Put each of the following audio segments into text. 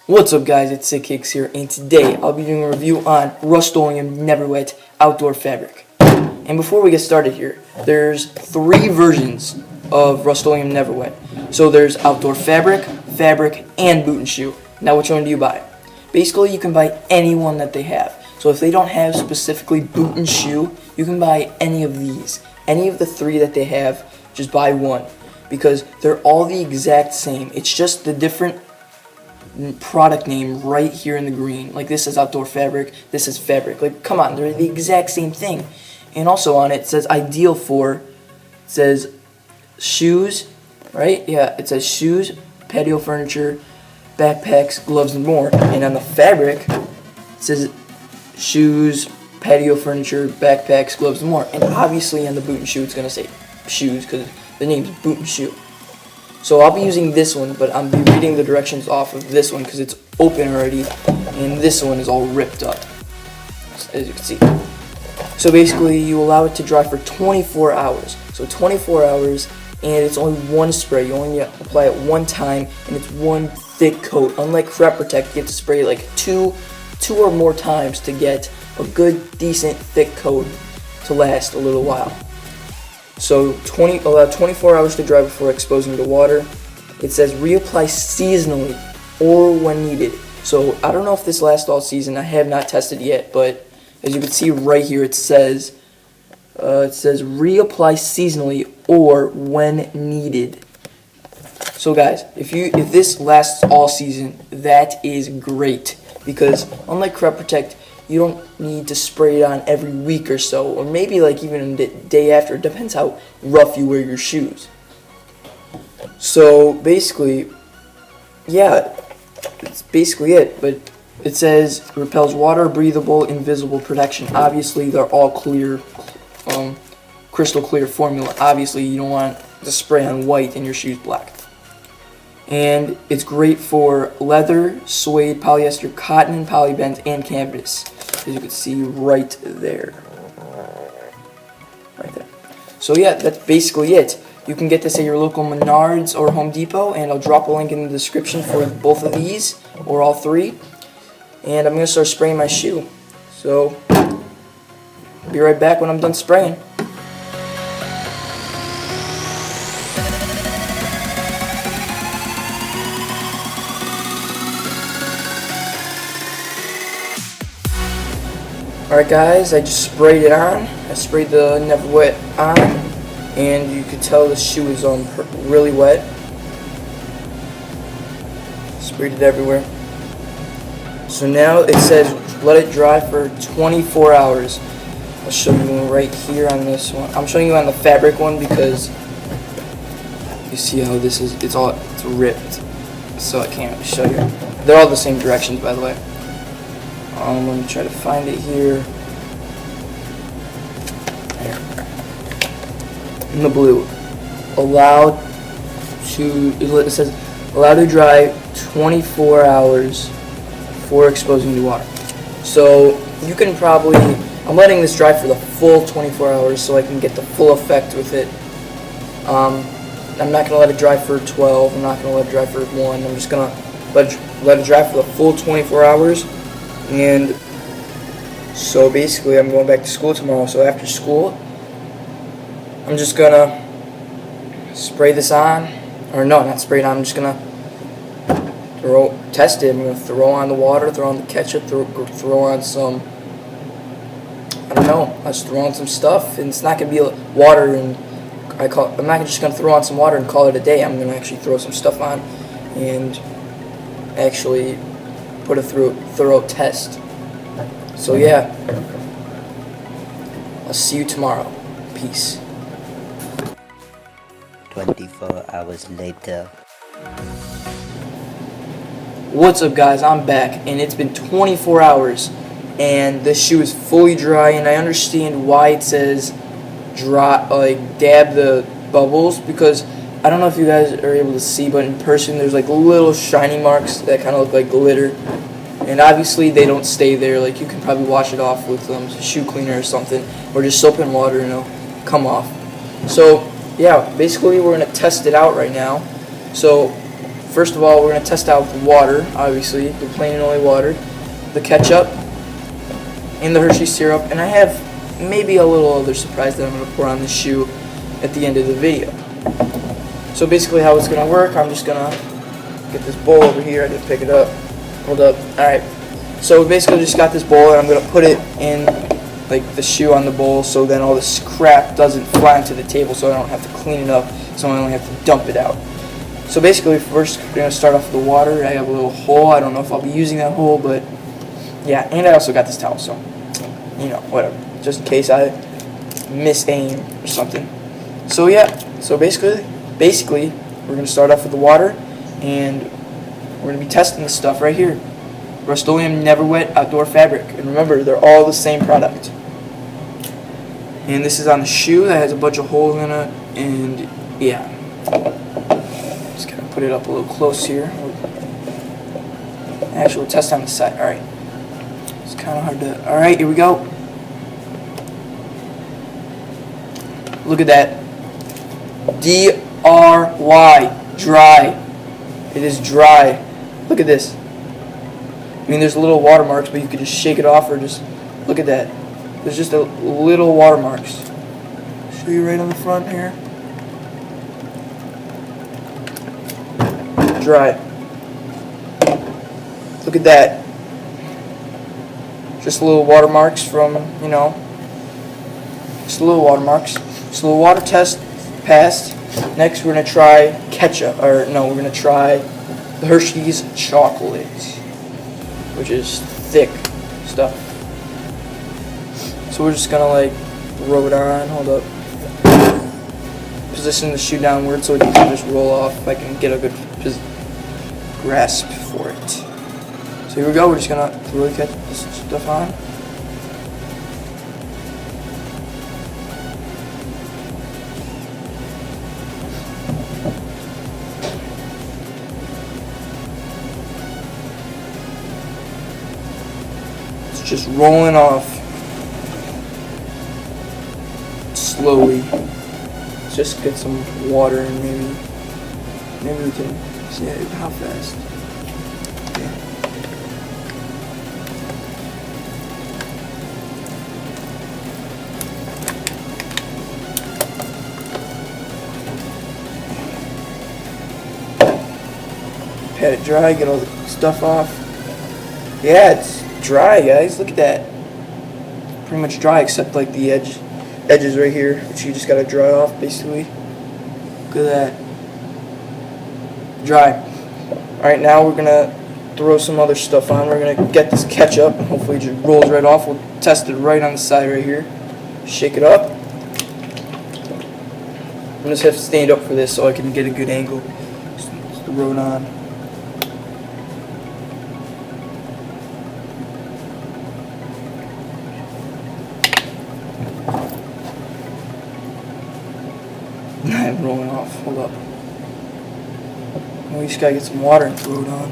What's up guys, it's Sick Kicks here, and today I'll be doing a review on Rust-Oleum Never Wet Outdoor Fabric. And before we get started here, there's 3 versions of Rust-Oleum Never Wet. So there's Outdoor Fabric, Fabric, and Boot and Shoe. Now which one do you buy? Basically you can buy any one that they have. So if they don't have specifically Boot and Shoe, you can buy any of these. Any of the 3 that they have, just buy one. Because they're all the exact same. It's just the different product name right here in the green. Like this is Outdoor Fabric, this is Fabric. Like come on, they're the exact same thing. And also on it says ideal for, it says shoes, right? Yeah, it says shoes, patio furniture, backpacks, gloves, and more. And on the Fabric, it says shoes, patio furniture, backpacks, gloves, and more. And obviously on the Boot and Shoe, it's gonna say shoes because the name's Boot and Shoe. So I'll be using this one, but I'll be reading the directions off of this one because it's open already, and this one is all ripped up, as you can see. So basically, you allow it to dry for 24 hours. So 24 hours, and it's only one spray. You only apply it one time, and it's one thick coat. Unlike Crep Protect, you have to spray like two or more times to get a good, decent, thick coat to last a little while. So allow 24 hours to dry before exposing to water. It says reapply seasonally or when needed. So I don't know if this lasts all season. I have not tested yet, but as you can see right here, it says reapply seasonally or when needed. So guys, if this lasts all season, that is great because unlike Crep Protect, you don't need to spray it on every week or so, or maybe like even the day after. It depends how rough you wear your shoes. So basically, yeah, it's basically it. But it says repels water, breathable, invisible protection. Obviously, they're all clear, crystal clear formula. Obviously, you don't want to spray on white and your shoes black. And it's great for leather, suede, polyester, cotton, polybend, and canvas. As you can see right there. Right there. So yeah, that's basically it. You can get this at your local Menards or Home Depot, and I'll drop a link in the description for both of these, or all 3. And I'm going to start spraying my shoe. So, be right back when I'm done spraying. Alright guys, I just sprayed it on. I sprayed the Never Wet on, and you can tell the shoe is really wet. Sprayed it everywhere. So now it says let it dry for 24 hours. I'll show you right here on this one. I'm showing you on the Fabric one because you see how this is, it's ripped. So I can't show you. They're all the same directions, by the way. Let me try to find it here. There. In the blue. It says allowed to dry 24 hours before exposing to water. So you can probably, I'm letting this dry for the full 24 hours so I can get the full effect with it. I'm not going to let it dry for 12. I'm not going to let it dry for 1. I'm just going to let it dry for the full 24 hours. And so basically I'm going back to school tomorrow, so after school I'm just gonna spray this on, or no, not spray it on, I'm just gonna test it. I'm gonna throw on the water, throw on the ketchup, throw on some, I don't know, I'll just throw on some stuff, and it's not gonna be water, and I'm not just gonna throw on some water and call it a day. I'm gonna actually throw some stuff on and actually put a thorough test. So yeah, I'll see you tomorrow. Peace. 24 hours later. What's up guys, I'm back, and it's been 24 hours and this shoe is fully dry, and I understand why it says dry, like dab the bubbles, because I don't know if you guys are able to see, but in person there's like little shiny marks that kind of look like glitter, and obviously they don't stay there. Like you can probably wash it off with shoe cleaner or something, or just soap and water and it'll come off. So yeah, basically we're going to test it out right now. So first of all, we're going to test out the water, obviously, the plain and only water, the ketchup, and the Hershey syrup, and I have maybe a little other surprise that I'm going to pour on the shoe at the end of the video. So basically how it's going to work, I'm just going to get this bowl over here. I didn't pick it up. Hold up. Alright. So basically just got this bowl and I'm going to put it in like the shoe on the bowl so then all this crap doesn't fly onto the table so I don't have to clean it up, so I only have to dump it out. So basically first we're going to start off with the water. I have a little hole. I don't know if I'll be using that hole, but yeah, and I also got this towel, so you know, whatever. Just in case I miss aim or something. So yeah, so basically we're going to start off with the water and we're going to be testing this stuff right here. Rust-Oleum Never Wet Outdoor Fabric. And remember, they're all the same product. And this is on the shoe that has a bunch of holes in it. And yeah. Just kind of put it up a little close here. Actually, we'll test on the side. Alright. It's kind of hard to... Alright, here we go. Look at that. D-R-Y. Dry. It is dry. Look at this. I mean, there's little watermarks, but you could just shake it off or just look at that. There's just a little watermarks. Show you right on the front here. Dry. Look at that. Just little watermarks from, you know, just little watermarks. So the water test passed. Next, we're going to try ketchup. Or, no, we're going to try the Hershey's chocolate, which is thick stuff. So we're just gonna like throw it on. Hold up. Position the shoe downward so it can just roll off. If I can get a good grasp for it. So here we go. We're just gonna really get this stuff on. Just rolling off slowly. Let's just get some water and maybe we can see how fast. Okay. Pat it dry, get all the stuff off. Yeah, it's dry, guys. Look at that. Pretty much dry except like the edges right here, which you just gotta dry off basically. Look at that. Dry. Alright, now we're gonna throw some other stuff on. We're gonna get this ketchup and hopefully it just rolls right off. We'll test it right on the side right here. Shake it up. I'm just have to stand up for this so I can get a good angle. Just throw it on. I'm rolling off. Hold up. We just gotta get some water and throw it on.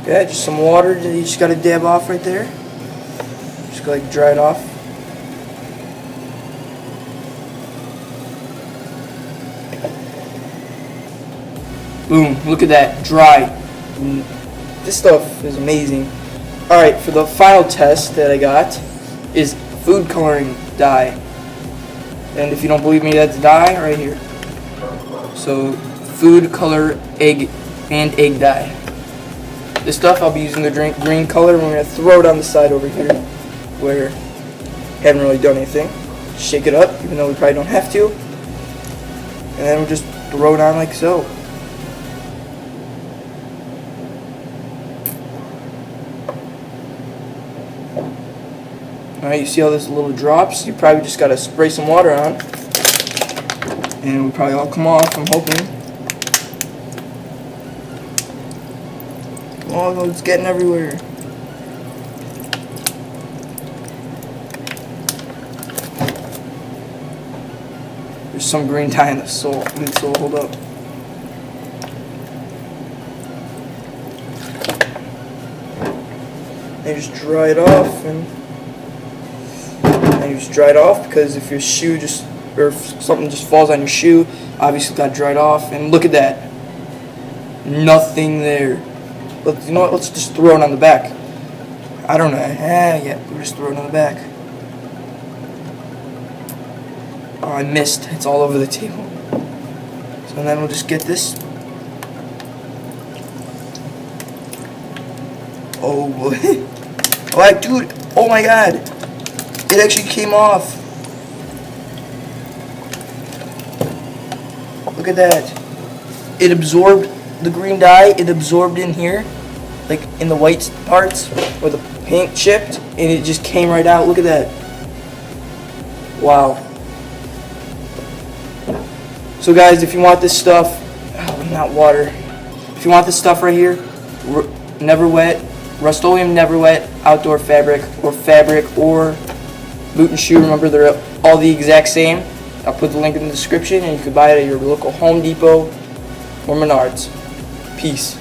Yeah, just some water that you just gotta dab off right there. Just like dry it off. Boom, look at that, dry. This stuff is amazing. Alright, for the final test that I got is food coloring dye. And if you don't believe me, that's dye right here. So, food color egg and egg dye. This stuff I'll be using the green color, and we're going to throw it on the side over here where I haven't really done anything. Shake it up, even though we probably don't have to. And then we'll just throw it on like so. Alright, you see all those little drops? You probably just got to spray some water on. And it'll probably all come off, I'm hoping. Oh, it's getting everywhere. There's some green dye in the midsole. Hold up. you just dry it off, and you just dry it off, because if your shoe just, or if something just falls on your shoe, obviously got dried off. And look at that, nothing there. But you know what? Let's just throw it on the back. I don't know. Yeah, we'll just throw it on the back. Oh, I missed. It's all over the table. So then we'll just get this. Oh boy. Oh, dude. Oh my god. It actually came off. Look at that. It absorbed the green dye. It absorbed in here, like in the white parts where the paint chipped, and it just came right out. Look at that. Wow. So guys, if you want this stuff, not water. If you want this stuff right here, never wet, Rust-Oleum Never Wet outdoor fabric, or boot and shoe. Remember, they're all the exact same. I'll put the link in the description, and you can buy it at your local Home Depot or Menards. Peace.